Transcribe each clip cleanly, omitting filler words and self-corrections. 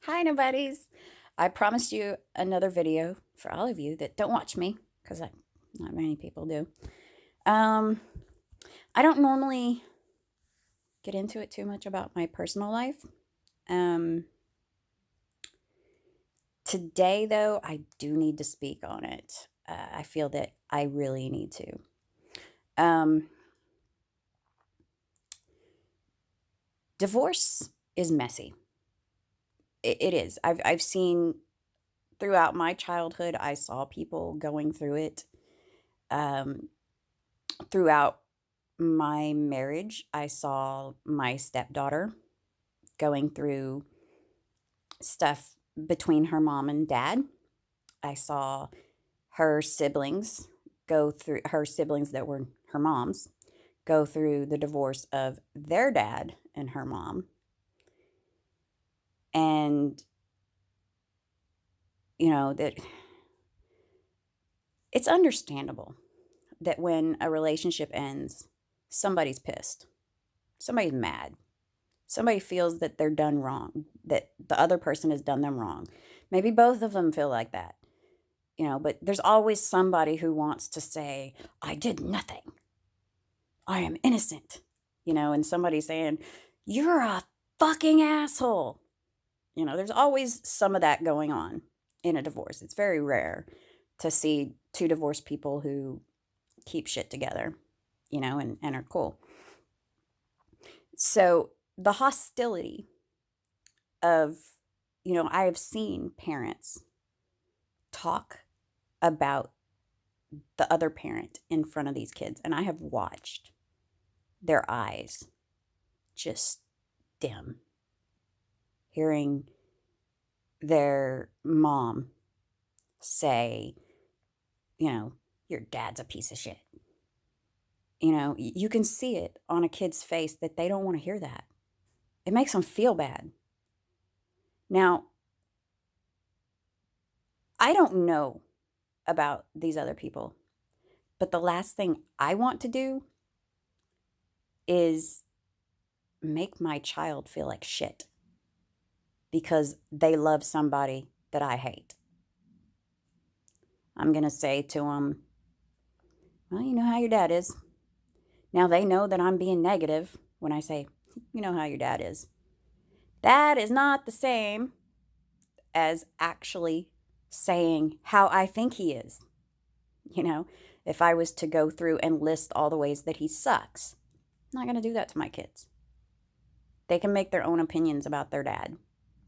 Hi, nobodies. I promised you another video for all of you that don't watch me, because not many people do. Um, I don't normally get into it too much about my personal life. Um, Today, though, I do need to speak on it. I feel that I really need to. Um, Divorce is messy. It is. I've seen throughout my childhood. I saw people going through it. Um, Throughout my marriage, I saw my stepdaughter going through stuff between her mom and dad. I saw her siblings her siblings that were her mom's, go through the divorce of their dad and her mom. And, that it's understandable that when a relationship ends, somebody's pissed, somebody's mad. Somebody feels that they're done wrong, that the other person has done them wrong. Maybe both of them feel like that, but there's always somebody who wants to say, I did nothing. I am innocent, and somebody saying, you're a fucking asshole. There's always some of that going on in a divorce. It's very rare to see two divorced people who keep shit together, and are cool. So the hostility of, I have seen parents talk about the other parent in front of these kids, and I have watched their eyes just dim, hearing their mom say, your dad's a piece of shit. You can see it on a kid's face that they don't want to hear that. It makes them feel bad. Now, I don't know about these other people, but the last thing I want to do is make my child feel like shit because they love somebody that I hate. I'm going to say to them, well, you know how your dad is. Now they know that I'm being negative when I say, you know how your dad is. That is not the same as actually saying how I think he is. If I was to go through and list all the ways that he sucks, I'm not going to do that to my kids. They can make their own opinions about their dad,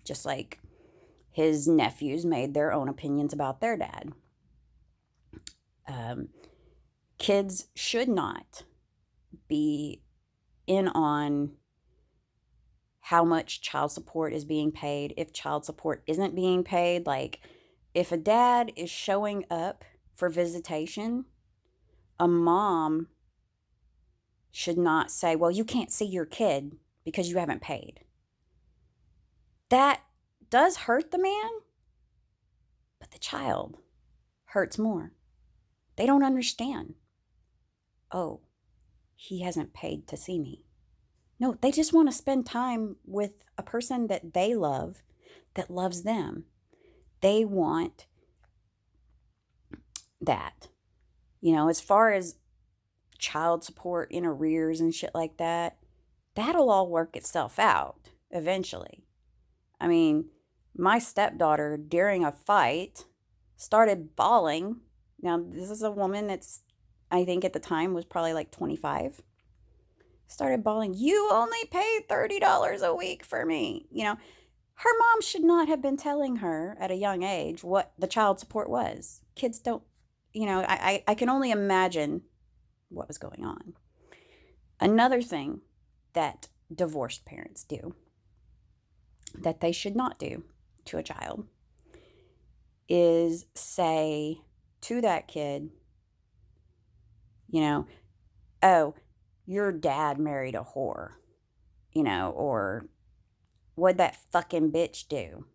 just like his nephews made their own opinions about their dad. Um, Kids should not be in on how much child support is being paid, if child support isn't being paid. Like, if a dad is showing up for visitation, a mom should not say, well, you can't see your kid because you haven't paid. That does hurt the man, but the child hurts more. They don't understand. Oh, he hasn't paid to see me. No, they just want to spend time with a person that they love, that loves them. They want that. As far as child support in arrears and shit like that, that'll all work itself out eventually. I mean, my stepdaughter, during a fight, started bawling. Now, this is a woman that's, I think at the time was probably like 25. Started bawling, you only paid $30 a week for me. Her mom should not have been telling her at a young age what the child support was. Kids don't, I can only imagine what was going on. Another thing that divorced parents do that they should not do to a child is say to that kid, oh, your dad married a whore, or what'd that fucking bitch do?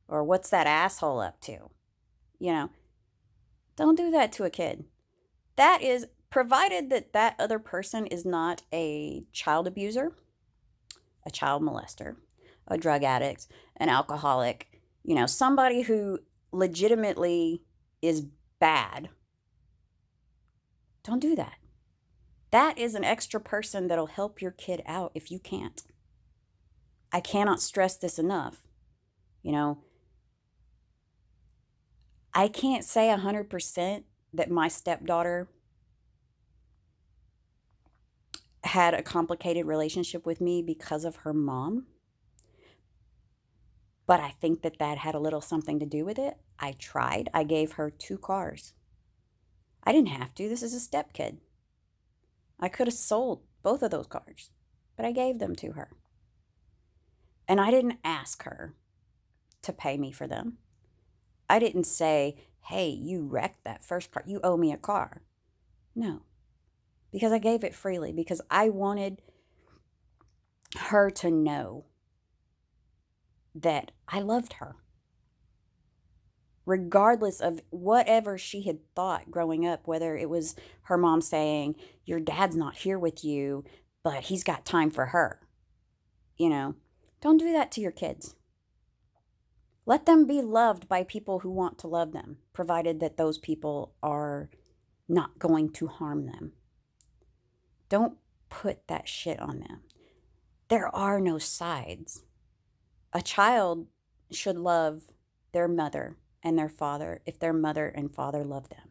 Or what's that asshole up to? You know, don't do that to a kid. That is provided that that other person is not a child abuser, a child molester, a drug addict, an alcoholic, somebody who legitimately is bad, don't do that. That is an extra person that'll help your kid out if you can't. I cannot stress this enough. You know, I can't say 100% that my stepdaughter had a complicated relationship with me because of her mom, but I think that had a little something to do with it. I tried. I gave her 2 cars. I didn't have to. This is a step kid. I could have sold both of those cars, but I gave them to her. And I didn't ask her to pay me for them. I didn't say, hey, you wrecked that first car. You owe me a car. No, because I gave it freely, because I wanted her to know that I loved her. Regardless of whatever she had thought growing up, whether it was her mom saying, your dad's not here with you, but he's got time for her. Don't do that to your kids. Let them be loved by people who want to love them, provided that those people are not going to harm them. Don't put that shit on them. There are no sides. A child should love their mother and their father if their mother and father love them.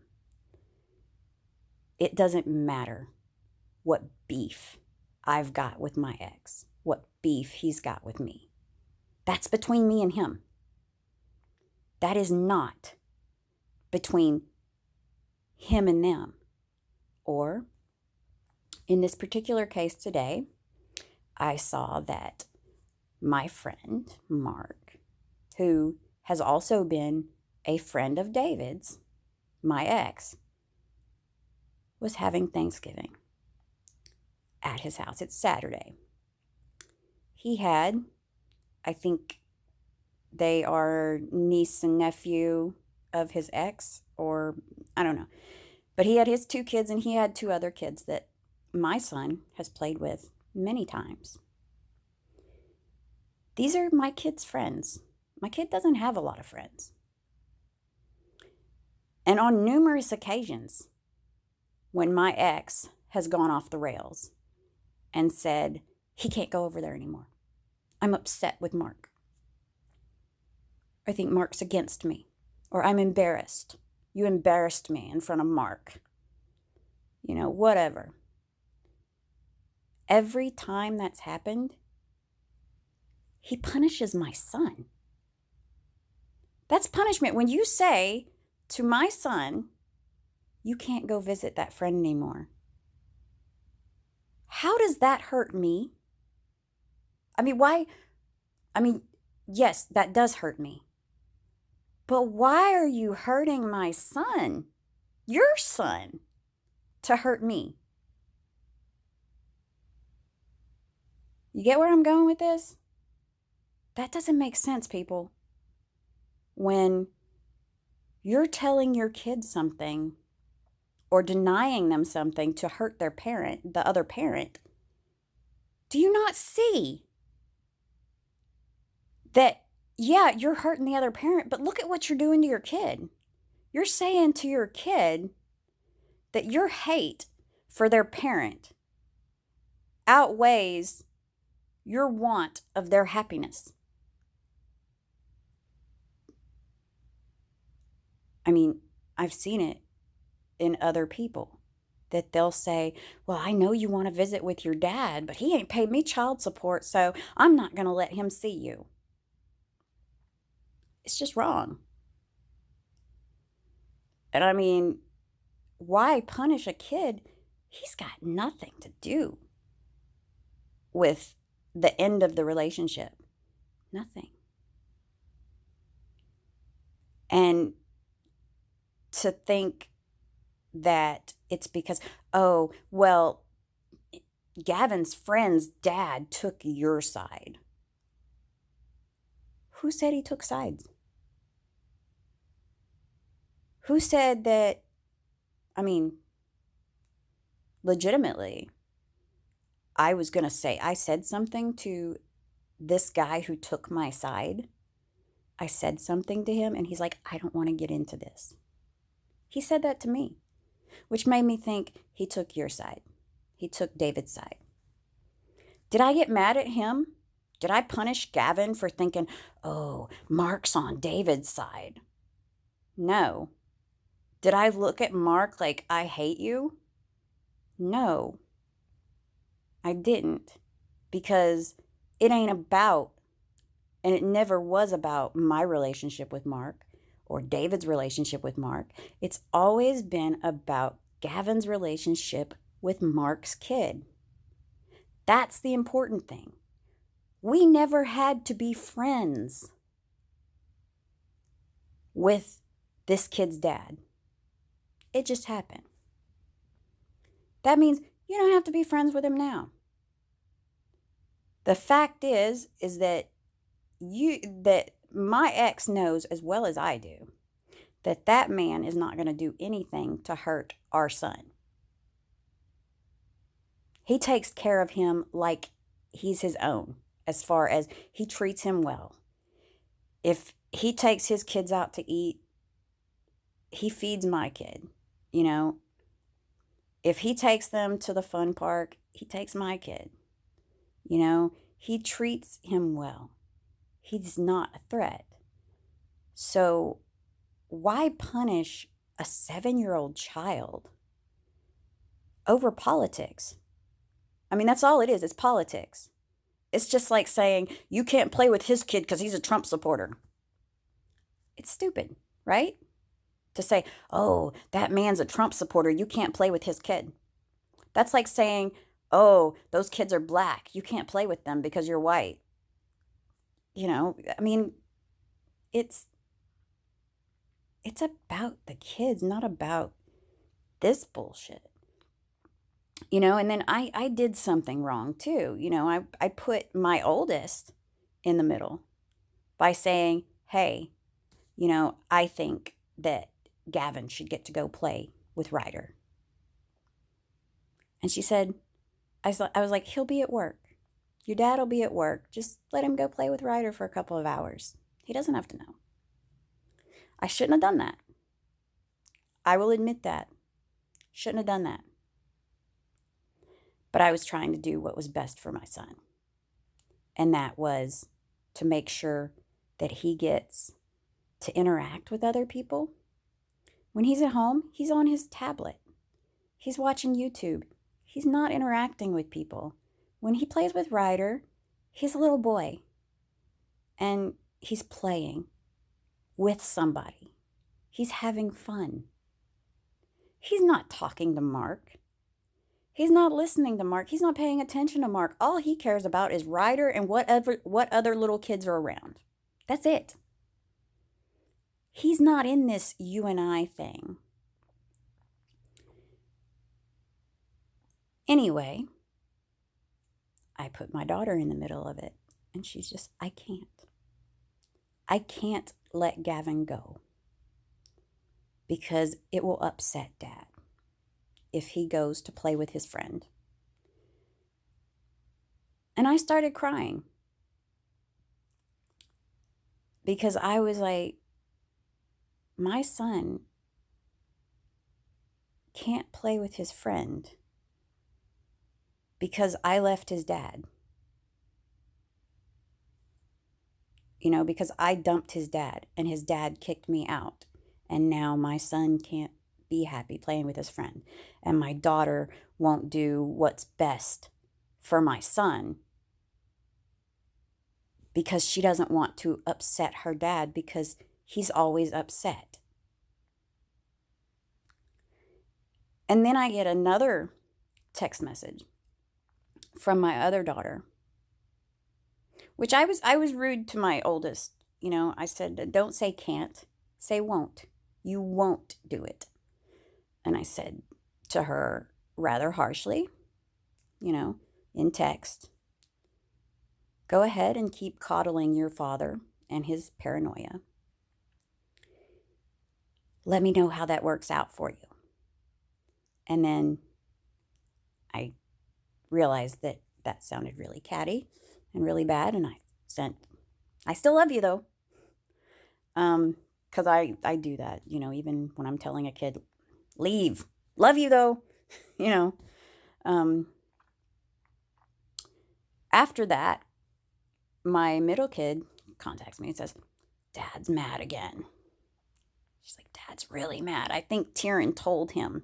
It doesn't matter what beef I've got with my ex, what beef he's got with me. That's between me and him. That is not between him and them. Or, in this particular case today, I saw that my friend, Mark, who has also been a friend of David's, my ex, was having Thanksgiving at his house. It's Saturday. He had, I think they are niece and nephew of his ex, or I don't know. But he had his 2 kids, and he had 2 other kids that my son has played with many times. These are my kid's friends. My kid doesn't have a lot of friends. And on numerous occasions, when my ex has gone off the rails and said, he can't go over there anymore. I'm upset with Mark. I think Mark's against me. Or I'm embarrassed. You embarrassed me in front of Mark. Whatever. Every time that's happened, he punishes my son. That's punishment. When you say to my son, you can't go visit that friend anymore. How does that hurt me? Why? Yes, that does hurt me. But why are you hurting my son, your son, to hurt me? You get where I'm going with this? That doesn't make sense, people. When you're telling your kids something or denying them something to hurt their parent, the other parent, do you not see that, yeah, you're hurting the other parent, but look at what you're doing to your kid. You're saying to your kid that your hate for their parent outweighs your want of their happiness. I've seen it in other people that they'll say, well, I know you want to visit with your dad, but he ain't paid me child support, so I'm not going to let him see you. It's just wrong. And why punish a kid? He's got nothing to do with the end of the relationship. Nothing. And to think that it's because, oh, well, Gavin's friend's dad took your side. Who said he took sides? Who said that, legitimately, I was going to say, I said something to this guy who took my side, I said something to him and he's like, I don't want to get into this. He said that to me, which made me think he took your side. He took David's side. Did I get mad at him? Did I punish Gavin for thinking, oh, Mark's on David's side? No. Did I look at Mark like, I hate you? No, I didn't. Because it ain't about, and it never was about my relationship with Mark or David's relationship with Mark. It's always been about Gavin's relationship with Mark's kid. That's the important thing. We never had to be friends with this kid's dad. It just happened. That means you don't have to be friends with him now. The fact is that my ex knows as well as I do that man is not going to do anything to hurt our son. He takes care of him like he's his own, as far as he treats him well. If he takes his kids out to eat, he feeds my kid, you know. If he takes them to the fun park, he takes my kid. You know, he treats him well. He's not a threat. So why punish a 7-year-old child over politics? I mean, that's all it is. It's politics. It's just like saying you can't play with his kid because he's a Trump supporter. It's stupid, right? To say, oh, that man's a Trump supporter, you can't play with his kid. That's like saying, oh, those kids are black, you can't play with them because you're white. You know, I mean, it's about the kids, not about this bullshit. You know, and then I did something wrong too. You know, I put my oldest in the middle by saying, hey, you know, I think that Gavin should get to go play with Ryder. And she said, I was like, he'll be at work. Your dad will be at work. Just let him go play with Ryder for a couple of hours. He doesn't have to know. I shouldn't have done that. I will admit that. Shouldn't have done that. But I was trying to do what was best for my son. And that was to make sure that he gets to interact with other people. When he's at home, he's on his tablet. He's watching YouTube. He's not interacting with people. When he plays with Ryder, he's a little boy. And he's playing with somebody. He's having fun. He's not talking to Mark. He's not listening to Mark. He's not paying attention to Mark. All he cares about is Ryder and what other little kids are around. That's it. He's not in this you and I thing. Anyway, I put my daughter in the middle of it, and she's just, I can't. I can't let Gavin go because it will upset Dad if he goes to play with his friend. And I started crying because I was like, my son can't play with his friend because I left his dad. You know, because I dumped his dad and his dad kicked me out. And now my son can't be happy playing with his friend. And my daughter won't do what's best for my son because she doesn't want to upset her dad because he's always upset. And then I get another text message from my other daughter, which I was rude to my oldest. You know, I said, don't say can't, say won't. You won't do it. And I said to her rather harshly, you know, in text, go ahead and keep coddling your father and his paranoia. Let me know how that works out for you. And then I realized that sounded really catty and really bad, and I sent. I still love you though. Because I do that, even when I'm telling a kid, leave. Love you though. you know. Um, After that, my middle kid contacts me and says, Dad's mad again. She's like, Dad's really mad. I think Tyrion told him.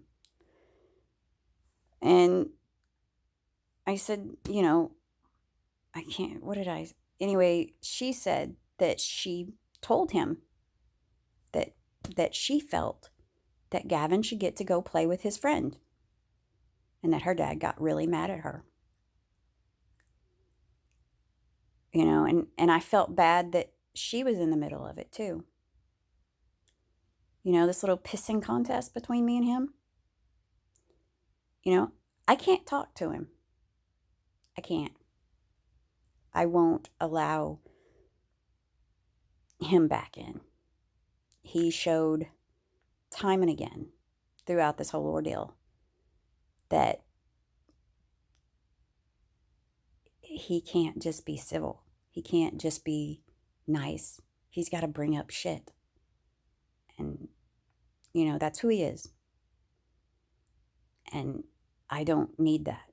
And I said, I can't, what did I, anyway, she said that she told him that she felt that Gavin should get to go play with his friend and that her dad got really mad at her. And I felt bad that she was in the middle of it too. This little pissing contest between me and him. I can't talk to him. I can't. I won't allow him back in. He showed time and again throughout this whole ordeal that he can't just be civil. He can't just be nice. He's got to bring up shit. And, that's who he is. And I don't need that.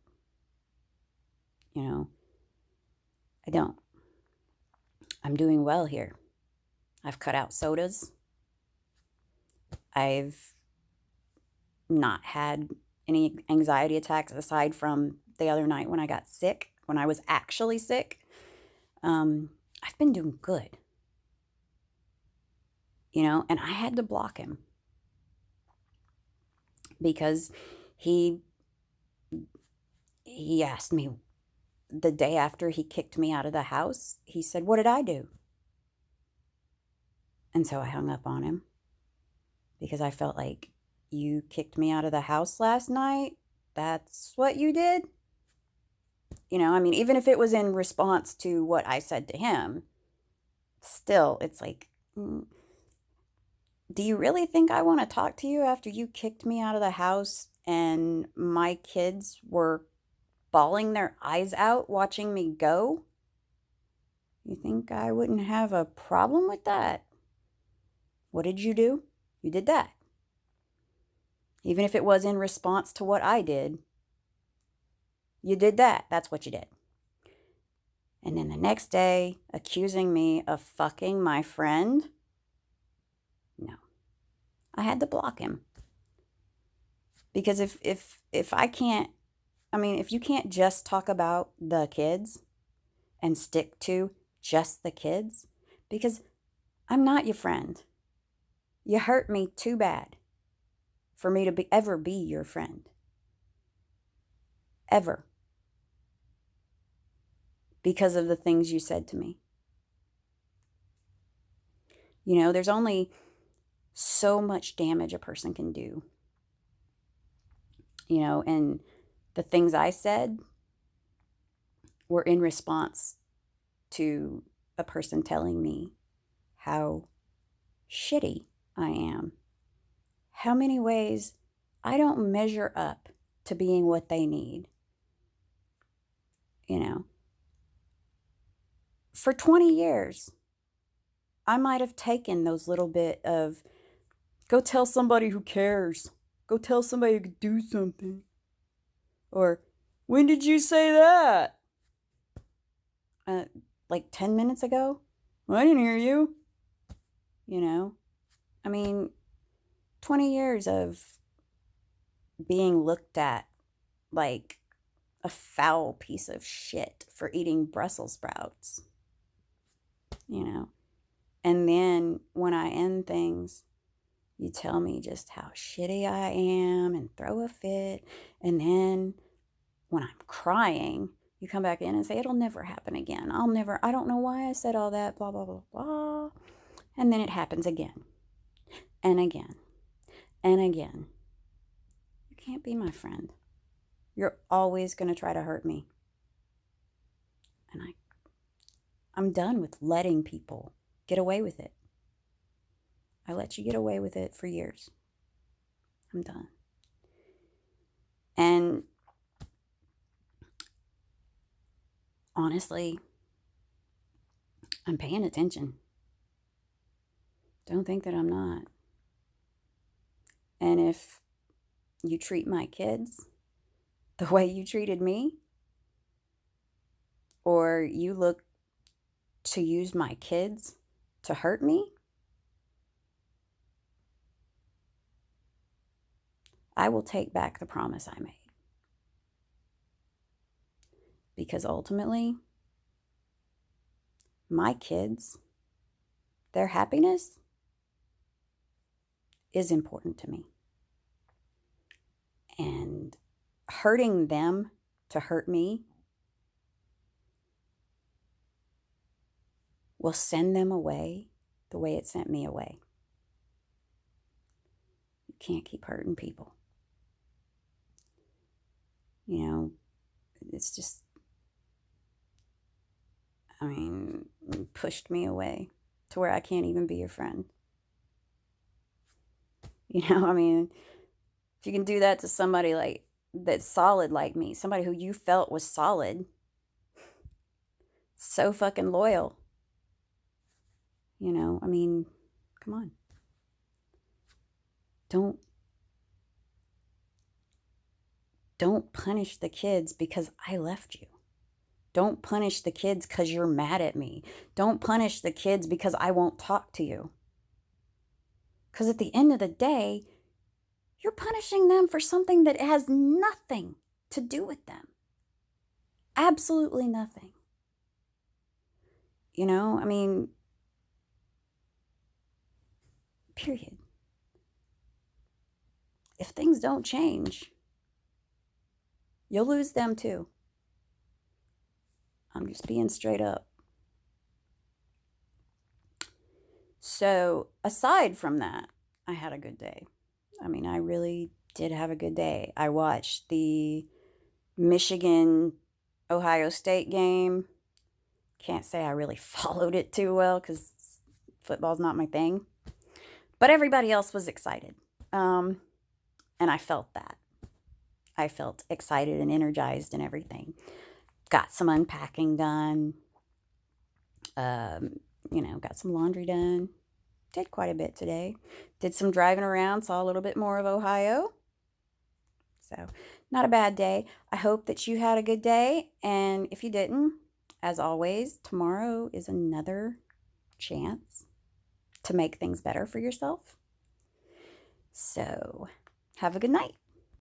I don't. I'm doing well here. I've cut out sodas. I've not had any anxiety attacks aside from the other night when I got sick, when I was actually sick. I've been doing good. And I had to block him because he asked me the day after he kicked me out of the house. He said, "What did I do?" And so I hung up on him because I felt like, you kicked me out of the house last night? That's what you did? Even if it was in response to what I said to him, still, it's like, do you really think I want to talk to you after you kicked me out of the house and my kids were bawling their eyes out watching me go? You think I wouldn't have a problem with that? What did you do? You did that. Even if it was in response to what I did, you did that. That's what you did. And then the next day, accusing me of fucking my friend? No. I had to block him. Because if I can't, if you can't just talk about the kids and stick to just the kids, because I'm not your friend. You hurt me too bad for me to ever be your friend. Ever. Because of the things you said to me. There's only so much damage a person can do. And the things I said were in response to a person telling me how shitty I am. How many ways I don't measure up to being what they need. For 20 years, I might have taken those little bit of, go tell somebody who cares. Go tell somebody who could do something. Or, when did you say that? Like 10 minutes ago? Well, I didn't hear you. 20 years of being looked at like a foul piece of shit for eating Brussels sprouts. And then when I end things, you tell me just how shitty I am and throw a fit. And then when I'm crying, you come back in and say, it'll never happen again. I don't know why I said all that, blah, blah, blah, blah. And then it happens again and again and again. You can't be my friend. You're always going to try to hurt me. And I'm done with letting people get away with it. I let you get away with it for years. I'm done. And honestly, I'm paying attention. Don't think that I'm not. And if you treat my kids the way you treated me, or you look to use my kids to hurt me, I will take back the promise I made. Because ultimately, my kids, their happiness is important to me. And hurting them to hurt me will send them away the way it sent me away. You can't keep hurting people. You know, it's just, pushed me away to where I can't even be your friend. If you can do that to somebody like that's solid like me, somebody who you felt was solid, so fucking loyal. Come on. Don't punish the kids because I left you. Don't punish the kids because you're mad at me. Don't punish the kids because I won't talk to you. Because at the end of the day, you're punishing them for something that has nothing to do with them. Absolutely nothing. Period. If things don't change, you'll lose them too. I'm just being straight up. So, aside from that, I had a good day. I really did have a good day. I watched the Michigan-Ohio State game. Can't say I really followed it too well because football's not my thing. But everybody else was excited. And I felt that. I felt excited and energized and everything. Got some unpacking done. Got some laundry done. Did quite a bit today. Did some driving around, saw a little bit more of Ohio. So, not a bad day. I hope that you had a good day. And if you didn't, as always, tomorrow is another chance to make things better for yourself. So, have a good night.